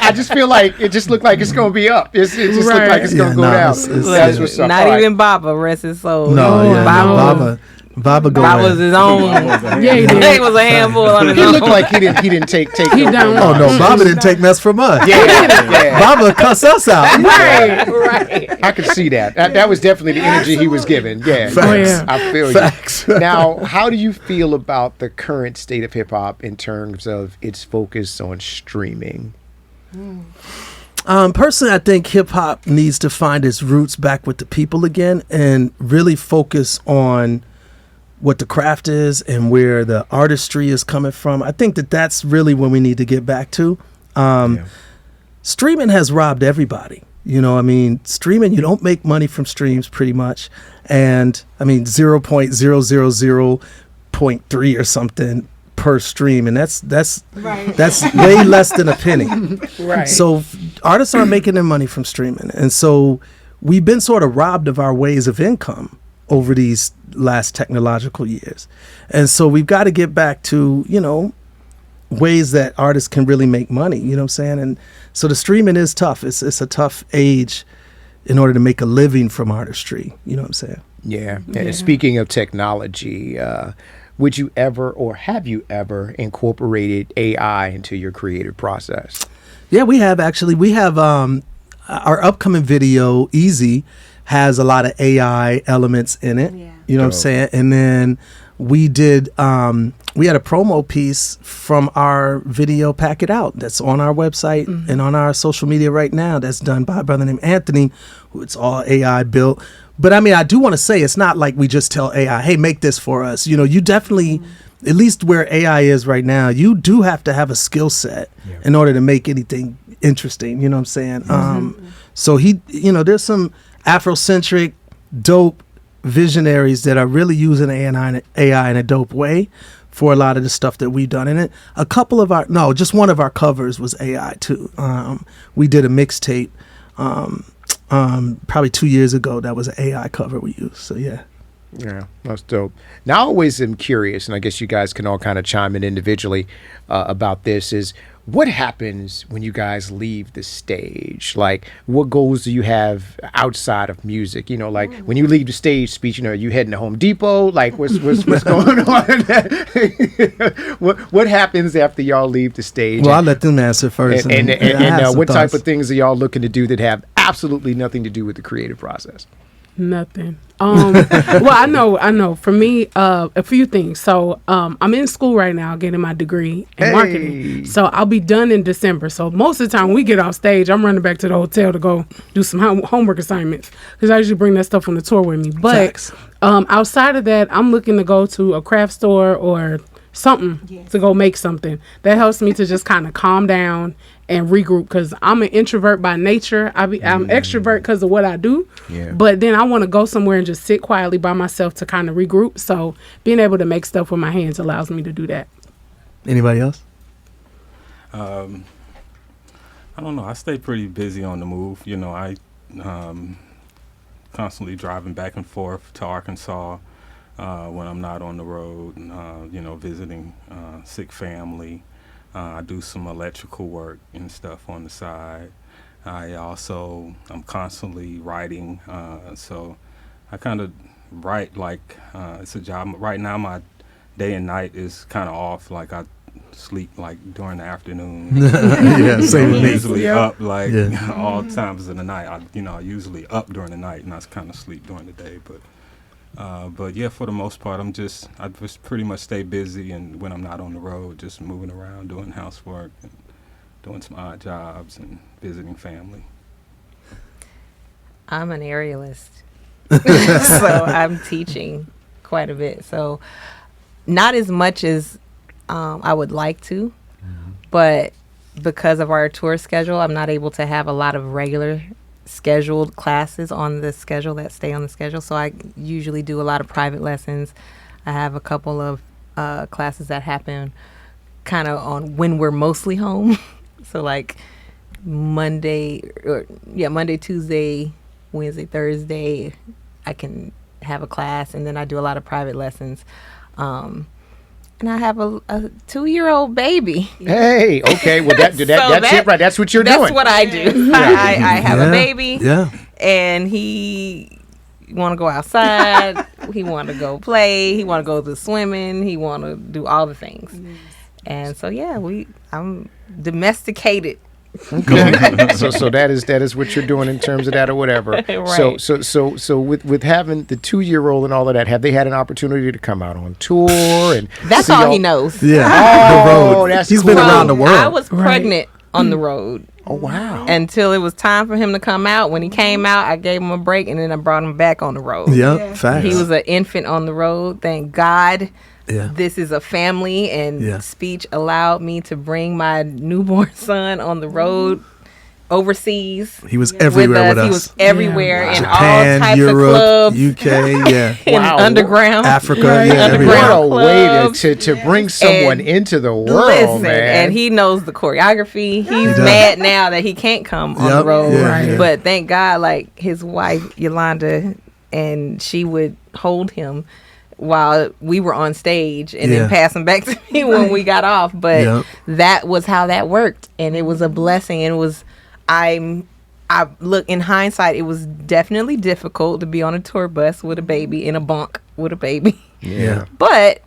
I just feel like it just looked like it's gonna be up. It just looked Right. like it's gonna Yeah, go nah, down. it's- That's what's up. Not All right. even Baba, rest his soul. No, yeah, Baba, Baba go Baba was in. his own. Yeah, he He did. was a handful on his He own. looked like he didn't take. He no- don't. Oh no, Baba didn't take mess from us. Yeah. Baba cuss us out. Right. I could see that. That was definitely the energy he was giving. Yeah. Facts. Oh, yeah. I feel Facts. you. Now, how do you feel about the current state of hip hop in terms of its focus on streaming? Personally, I think hip hop needs to find its roots back with the people again and really focus on what the craft is and where the artistry is coming from. I think that's really what we need to get back to. Streaming has robbed everybody. Streaming, you don't make money from streams pretty much. And 0.000.3 or something per stream, and that's Right. way less than a penny. Right. So artists aren't making their money from streaming, and so we've been sort of robbed of our ways of income over these last technological years, and so we've got to get back to ways that artists can really make money. You know what I'm saying? And so the streaming is tough. It's a tough age in order to make a living from artistry. You know what I'm saying? Yeah. And speaking of technology, would you ever or have you ever incorporated AI into your creative process? Yeah, we have actually. We have our upcoming video, Easy, has a lot of AI elements in it. Yeah. You know what I'm saying? And then we did we had a promo piece from our video Pack It Out that's on our website and on our social media right now, that's done by a brother named Anthony, who it's all AI built. But I mean, I do want to say it's not like we just tell AI, hey, make this for us. You definitely, at least where AI is right now, you do have to have a skill set in order to make anything interesting. You know what I'm saying? So there's some Afrocentric, dope visionaries that are really using AI in a dope way for a lot of the stuff that we've done in it. Just one of our covers was AI too. We did a mixtape probably 2 years ago that was an AI cover we used. So yeah. Yeah, that's dope. Now, I always am curious, and I guess you guys can all kind of chime in individually about this, is what happens when you guys leave the stage? Like, what goals do you have outside of music? Like when you leave the stage speech, are you heading to Home Depot? Like, what's going on? What happens after y'all leave the stage? Well, I'll let them answer first. And I have some what type thoughts. of things are y'all looking to do that have absolutely nothing to do with the creative process? Nothing. Well, I know. For me, a few things. So, I'm in school right now, getting my degree in marketing. So I'll be done in December. So most of the time, when we get off stage, I'm running back to the hotel to go do some homework assignments because I usually bring that stuff on the tour with me. But Facts. outside of that, I'm looking to go to a craft store or something to go make something that helps me to just kind of calm down and regroup, because I'm an introvert by nature. I'm extrovert because of what I do. Yeah. But then I want to go somewhere and just sit quietly by myself to kind of regroup. So being able to make stuff with my hands allows me to do that. Anybody else? I don't know. I stay pretty busy on the move. I constantly driving back and forth to Arkansas when I'm not on the road, visiting sick family. I do some electrical work and stuff on the side. I'm constantly writing, so I kind of write like it's a job. Right now, my day and night is kind of off. Like I sleep like during the afternoon. Yeah, same with I'm me. usually up like Yeah. all times of the night. I usually up during the night and I kind of sleep during the day. But yeah, for the most part, I just pretty much stay busy, and when I'm not on the road, just moving around, doing housework, and doing some odd jobs, and visiting family. I'm an aerialist, so I'm teaching quite a bit. So not as much as I would like to, but because of our tour schedule, I'm not able to have a lot of regular scheduled classes on the schedule that stay on the schedule. So I usually do a lot of private lessons. I have a couple of classes that happen kind of on when we're mostly home. So like Monday, Tuesday, Wednesday, Thursday, I can have a class, and then I do a lot of private lessons. And I have a 2-year-old baby. Hey, okay. Well, that's it, right? That's what you're That's doing. what I do. I have a baby. Yeah. And he want to go outside. He want to go play. He want to go to swimming. He want to do all the things. And so I'm domesticated. Okay. so that is what you're doing in terms of that or whatever. Right. So with having the 2-year-old and all of that, have they had an opportunity to come out on tour and That's see all y'all? he knows. Yeah. Oh, the road. that's He's been cool. around the world. I was pregnant on the road Oh wow. until it was time for him to come out. When he came out, I gave him a break, and then I brought him back on the road. Yeah, facts. He was an infant on the road. Thank God. Yeah. This is a family, and Yeah. speech allowed me to bring my newborn son on the road overseas. He was everywhere with us. He was everywhere in Japan, all types Europe, of clubs. UK, yeah. In Wow. underground. Africa, Right. yeah, everywhere. What a Underground way clubs. to bring someone And into the world, Listen, man. and he knows the choreography. He's does. mad now that he can't come on Yep, the road. yeah, yeah. But thank God, like his wife Yolanda, and she would hold him while we were on stage and Yeah. then pass him back to me when we got off. But Yep. that was how that worked, and it was a blessing. And it was, I look in hindsight, it was definitely difficult to be on a tour bus with a baby in a bunk with a baby. Yeah. But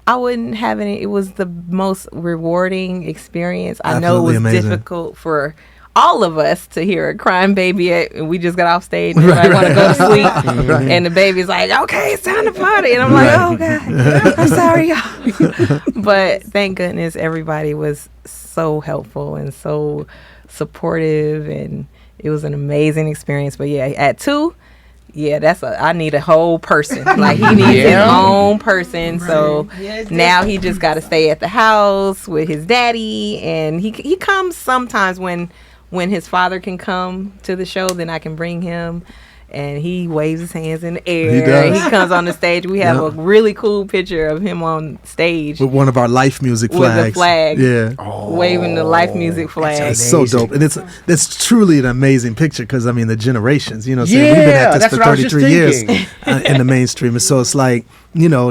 I wouldn't have any. It was the most rewarding experience. I know it was Absolutely amazing. difficult for all of us to hear a crying baby and we just got off stage and I want to go to sleep and the baby's like, okay, it's time to party, and I'm like, oh God, I'm sorry y'all. But thank goodness everybody was so helpful and so supportive, and it was an amazing experience. But yeah, at 2, yeah, I need a whole person. Like he needs his own person. So now he just got to stay at the house with his daddy, and he comes sometimes when his father can come to the show, then I can bring him. And he waves his hands in the air. He does. He comes on the stage. We have a really cool picture of him on stage With one of our life music with flags. the flag, Yeah. waving the life music flag. It's so dope, and it's truly an amazing picture because I mean the generations. You know, saying Yeah, we've been at this that's for what I was just 33 years thinking. in the mainstream, and so it's like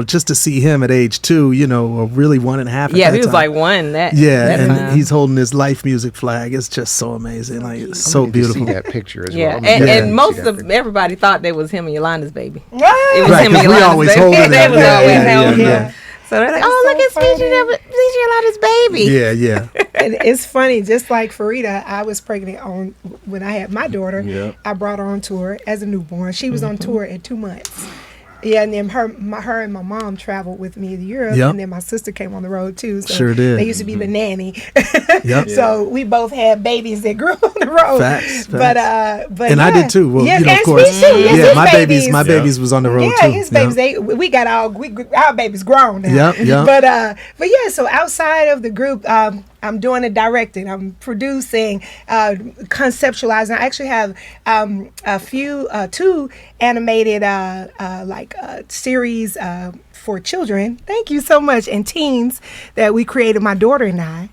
just to see him at age 2, or really 1.5. At Yeah, that he was time. like one. That and time. he's holding his life music flag. It's just so amazing, like it's so Need to beautiful. see that picture as Yeah, well. I'm and, gonna and see most that of picture. everybody thought they was him and Yolanda's baby. It was Right, him and 'cause we Yolanda's always baby. holding They it. was Yeah, always yeah, holding yeah. it. So they're like, That's oh, so look at funny. Speech Yolanda's baby. Yeah. And it's funny, just like Farida, I was pregnant when I had my daughter. Yep. I brought her on tour as a newborn. She was on tour at 2 months. Yeah, and then her and my mom traveled with me to Europe, Yep. and then my sister came on the road too. So Sure did. They used to be the nanny. Yep. So we both had babies that grew on the road. Facts. But And I did too. Well, yes, of and course. Speech too. Yes, Yeah, his my babies was on the road yeah, too. his babies. We got our babies grown now. Yep. But yeah. So outside of the group, I'm doing the directing. I'm producing, conceptualizing. I actually have a few 2 animated series for children. Thank you so much, and teens that we created, my daughter and I.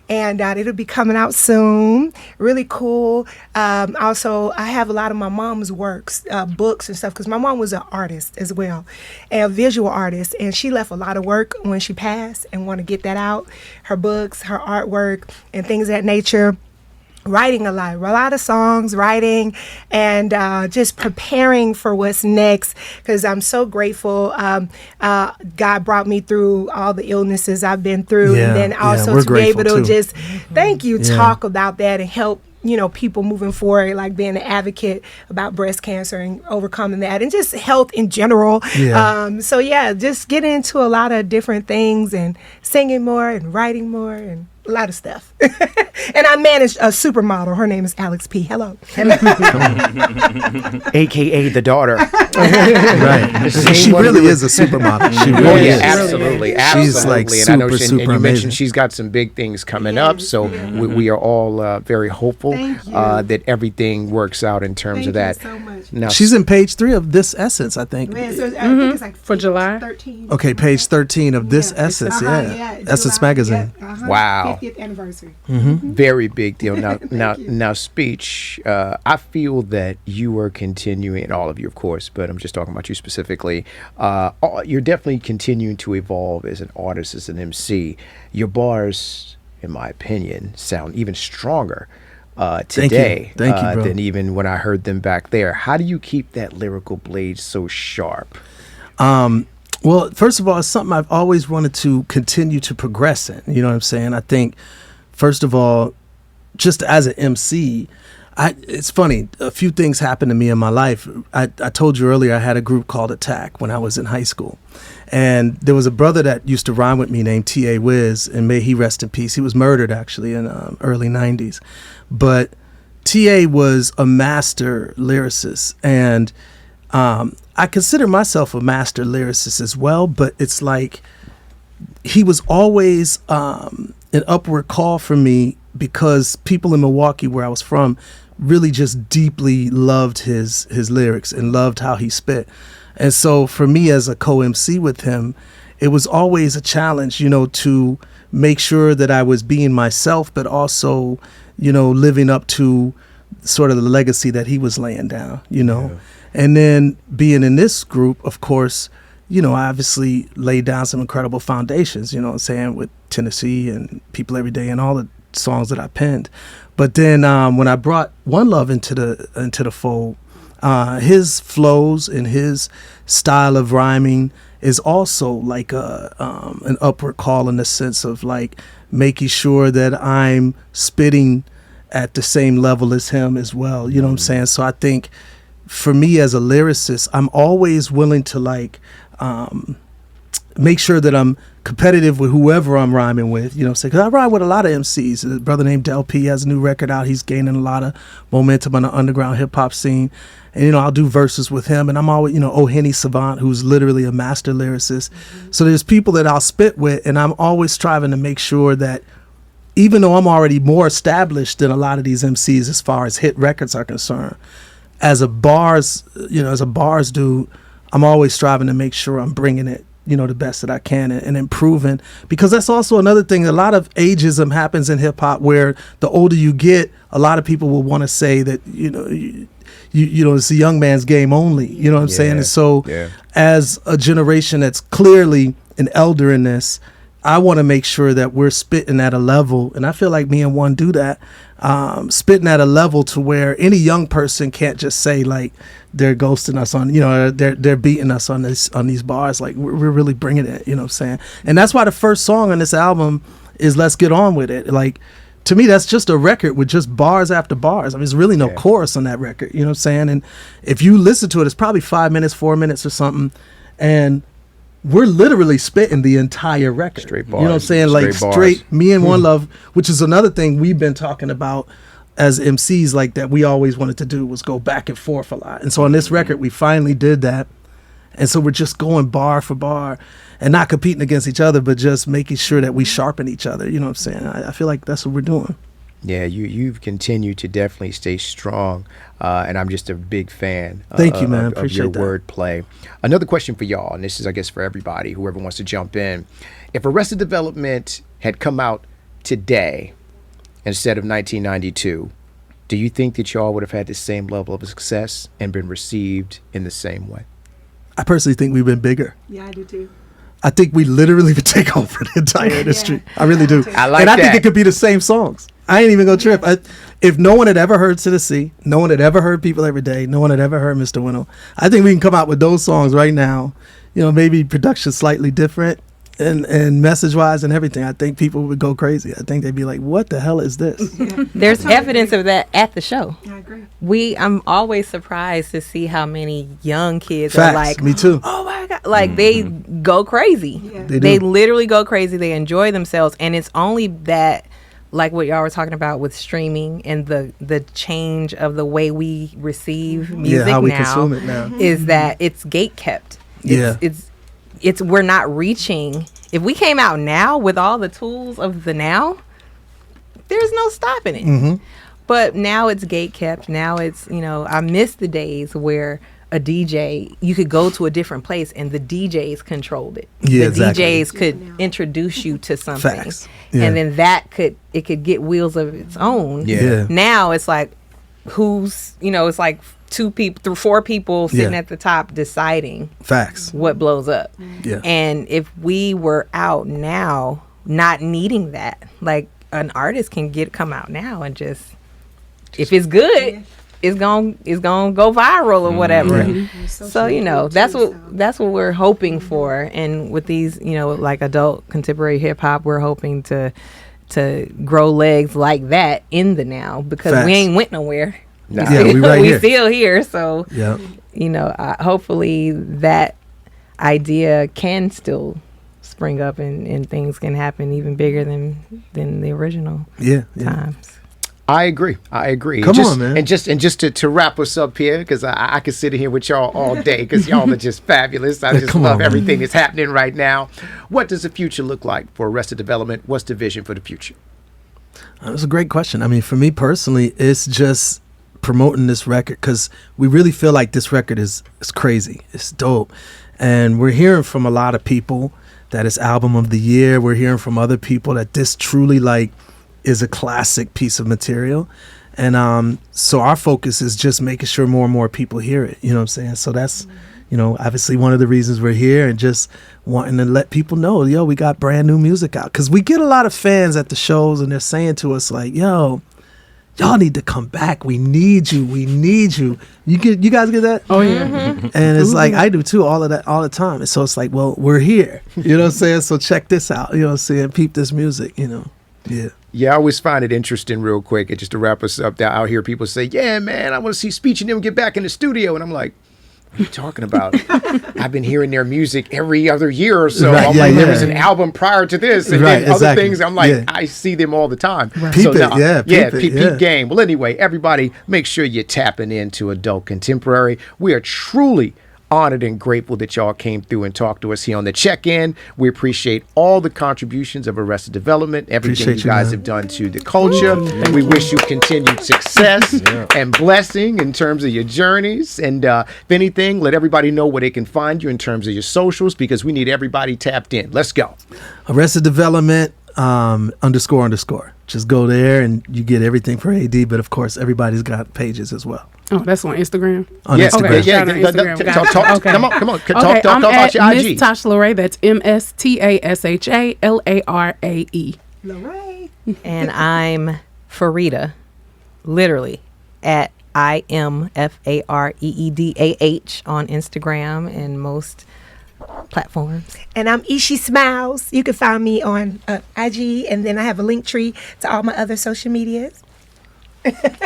And it'll be coming out soon. Really cool. Also, I have a lot of my mom's works, books and stuff, because my mom was an artist as well, and a visual artist. And she left a lot of work when she passed and want to get that out. Her books, her artwork, and things of that nature. Writing a lot of songs, writing, and just preparing for what's next, because I'm so grateful. God brought me through all the illnesses I've been through, Yeah, and then yeah, also we're to be able grateful to too. just thank you, Yeah. talk about that and help people moving forward, like being an advocate about breast cancer and overcoming that, and just health in general. Yeah. So yeah, just getting into a lot of different things and singing more and writing more and a lot of stuff. And I managed a supermodel. Her name is Alex P. Hello. AKA the daughter. Right. Same She one really we were- is a supermodel. She Oh really yeah, is. absolutely, She's, absolutely. like, and I know super, she, super and you amazing. mentioned she's got some big things coming up, so we are all very hopeful Thank you. that everything works out in terms Thank of that. you so much. Now, She's in page 3 of This Essence, I think. Man, so I think it's like For July? 13. Okay, page 13 of This Yeah. Essence. Uh-huh, Yeah. it's Essence July. magazine. Yeah, uh-huh. Wow. 50th anniversary. very big deal. Now, you. now, Speech. I feel that you are continuing, and all of you, of course, but I'm just talking about you specifically. You're definitely continuing to evolve as an artist, as an MC. Your bars, in my opinion, sound even stronger today Thank you, bro. than even when I heard them back there. How do you keep that lyrical blade so sharp? Well, first of all, it's something I've always wanted to continue to progress in. You know what I'm saying? I think, first of all, just as an MC, it's funny. A few things happened to me in my life. I told you earlier I had a group called Attack when I was in high school. And there was a brother that used to rhyme with me named T.A. Wiz, and may he rest in peace. He was murdered, actually, in early 90s. But T.A. was a master lyricist, and I consider myself a master lyricist as well, but it's like he was always an upward call for me because people in Milwaukee, where I was from, really just deeply loved his lyrics and loved how he spit. And so for me as a co-MC with him, it was always a challenge, you know, to make sure that I was being myself, but also, you know, living up to sort of the legacy that he was laying down, you know. Yeah. And then being in this group, of course, you know, I obviously laid down some incredible foundations, you know what I'm saying, with Tennessee and People Every Day and all the songs that I penned. But then when I brought One Love into the fold, his flows and his style of rhyming is also like an upward call in the sense of like making sure that I'm spitting at the same level as him as well. You know what I'm saying? So I think for me as a lyricist, I'm always willing to like make sure that I'm competitive with whoever I'm rhyming with, you know what I'm saying? Because I rhyme with a lot of MCs. A brother named Del P has a new record out. He's gaining a lot of momentum on the underground hip hop scene. And, you know, I'll do verses with him. And I'm always, you know, O'Henny Savant, who's literally a master lyricist. Mm-hmm. So there's people that I'll spit with, and I'm always striving to make sure that even though I'm already more established than a lot of these MCs as far as hit records are concerned, as a bars dude, I'm always striving to make sure I'm bringing it, you know, the best that I can and improving, because that's also another thing. A lot of ageism happens in hip hop where the older you get, a lot of people will want to say that, you know, you know, it's a young man's game only, you know what I'm saying? And so as a generation that's clearly an elder in this, I want to make sure that we're spitting at a level, and I feel like me and One do that, spitting at a level to where any young person can't just say like they're ghosting us on, you know, they're beating us on these bars. Like we're really bringing it, you know what I'm saying? And that's why the first song on this album is Let's Get On With It. Like, to me, that's just a record with just bars after bars. I mean, there's really no chorus on that record, you know what I'm saying? And if you listen to it, it's probably 5 minutes, 4 minutes or something, and we're literally spitting the entire record. Straight bars. You know what I'm saying? Like straight me and One Love, which is another thing we've been talking about as MCs, like that we always wanted to do was go back and forth a lot. And so on this record, we finally did that. And so we're just going bar for bar and not competing against each other, but just making sure that we sharpen each other. You know what I'm saying? I feel like that's what we're doing. Yeah, you've continued to definitely stay strong, and I'm just a big fan. Thank you, man. Of Appreciate your that. wordplay. Another question for y'all, and this is, I guess, for everybody, whoever wants to jump in. If Arrested Development had come out today instead of 1992, do you think that y'all would have had the same level of success and been received in the same way? I personally think we've been bigger. Yeah, I do too. I think we literally would take over the entire industry. I really do. I like and I that. think it could be the same songs. I ain't even gonna trip. If no one had ever heard Tennessee, no one had ever heard People Every Day, no one had ever heard Mr. Winnow, I think we can come out with those songs right now. You know, maybe production slightly different and message wise and everything. I think people would go crazy. I think they'd be like, "What the hell is this?" There's evidence of that at the show. Yeah, I agree. I'm always surprised to see how many young kids Facts. are like, Me too. "Oh my god!" Like they go crazy. Yeah. They do. literally go crazy. They enjoy themselves, and it's only that, like what y'all were talking about with streaming and the change of the way we receive music how we now, consume it now. is that it's gate kept. It's we're not reaching. If we came out now with all the tools of the now, there's no stopping it. Mm-hmm. But now it's gate kept. Now it's, you know, I miss the days where a DJ, you could go to a different place and the DJs controlled it. Yeah, the exactly. DJs could introduce you to something. Facts. Yeah. And then it could get wheels of its own. Yeah. Now it's like it's like 2 people through 4 people sitting at the top deciding Facts. what blows up. Yeah. And if we were out now not needing that, like an artist can come out now and just if it's good, it's gonna go viral or whatever. Mm-hmm. So, you know, that's what we're hoping for. And with these, you know, like adult contemporary hip hop, we're hoping to grow legs like that in the now, because Facts. we ain't went nowhere. Nah. Yeah, we right we here. still here. So, Yeah. you know, hopefully that idea can still spring up and things can happen even bigger than the original Yeah. times. I agree. Come on, man. And just to wrap us up here, because I could sit here with y'all all day, because y'all are just fabulous. I just Come love on, man. everything that's happening right now. What does the future look like for Arrested Development? What's the vision for the future? That's a great question. I mean, for me personally, it's just promoting this record because we really feel like this record is crazy. It's dope. And we're hearing from a lot of people that it's album of the year. We're hearing from other people that this truly like is a classic piece of material. And so our focus is just making sure more and more people hear it. You know what I'm saying? So that's, obviously one of the reasons we're here, and just wanting to let people know, yo, we got brand new music out. Because we get a lot of fans at the shows and they're saying to us like, yo, y'all need to come back. We need you. We need you. You guys get that? Oh, yeah. And it's like, I do too, all of that, all the time. And so it's like, well, we're here. You know what I'm saying? So check this out. You know what I'm saying? Peep this music, Yeah. Yeah, I always find it interesting real quick, and just to wrap us up, that out here people say, yeah, man, I want to see Speech and them get back in the studio. And I'm like, what are you talking about? I've been hearing their music every other year or so. Right, I'm yeah, like, there yeah. was an album prior to this, and Right, then other exactly. things. I'm like, Yeah. I see them all the time. Peep it, Peep game. Well, anyway, everybody, make sure you're tapping into Adult Contemporary. We are truly honored and grateful that y'all came through and talked to us here on the check-in. We appreciate all the contributions of Arrested Development, everything Appreciate you guys man. have done to the culture. We wish you continued success and blessing in terms of your journeys. And if anything, let everybody know where they can find you in terms of your socials, because we need everybody tapped in. Let's go. Arrested Development __. Just go there and you get everything for AD. But of course, everybody's got pages as well. Oh, that's on Instagram. On Yeah, Instagram. Okay, yeah, shout out yeah, Instagram. talk, Gotcha. Okay. come on. Okay, Talk I'm about at your Miss IG. Tasha Larae. That's MSTASHALARAE. Lorraine. And I'm Farida, literally at IMFAREEDAH on Instagram and most platforms. And I'm Ishi Smiles. You can find me on IG, and then I have a link tree to all my other social medias.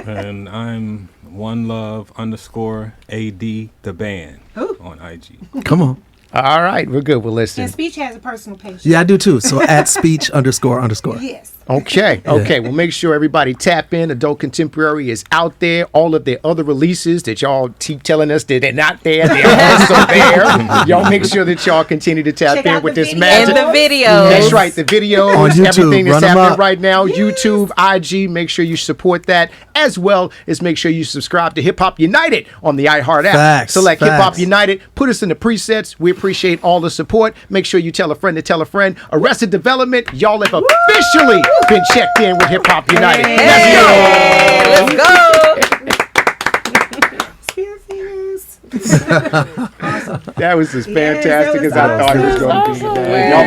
And I'm OneLove_AD the band on IG. Come on. All right, we're good. Well, listen. And Speech has a personal page. Yeah, I do too. So at speech __. Yes. Okay. Well, make sure everybody tap in. Adult Contemporary is out there. All of their other releases that y'all keep telling us that they're not there, they're also there. Y'all make sure that y'all continue to tap Check in out with the this videos. magic. And the videos. That's right. The videos, On YouTube, everything that's run 'em happening up. right now. YouTube, IG. Make sure you support that, as well as make sure you subscribe to Hip Hop United on the iHeart app. Facts, Select Hip Hop facts. United. Put us in the presets. We appreciate all the support. Make sure you tell a friend to tell a friend. Arrested Development. Y'all have officially been checked in with Hip Hop United. Let's go. Let's go. Cheers. That was as fantastic was as I thought it was awesome. going to be. Man. Y'all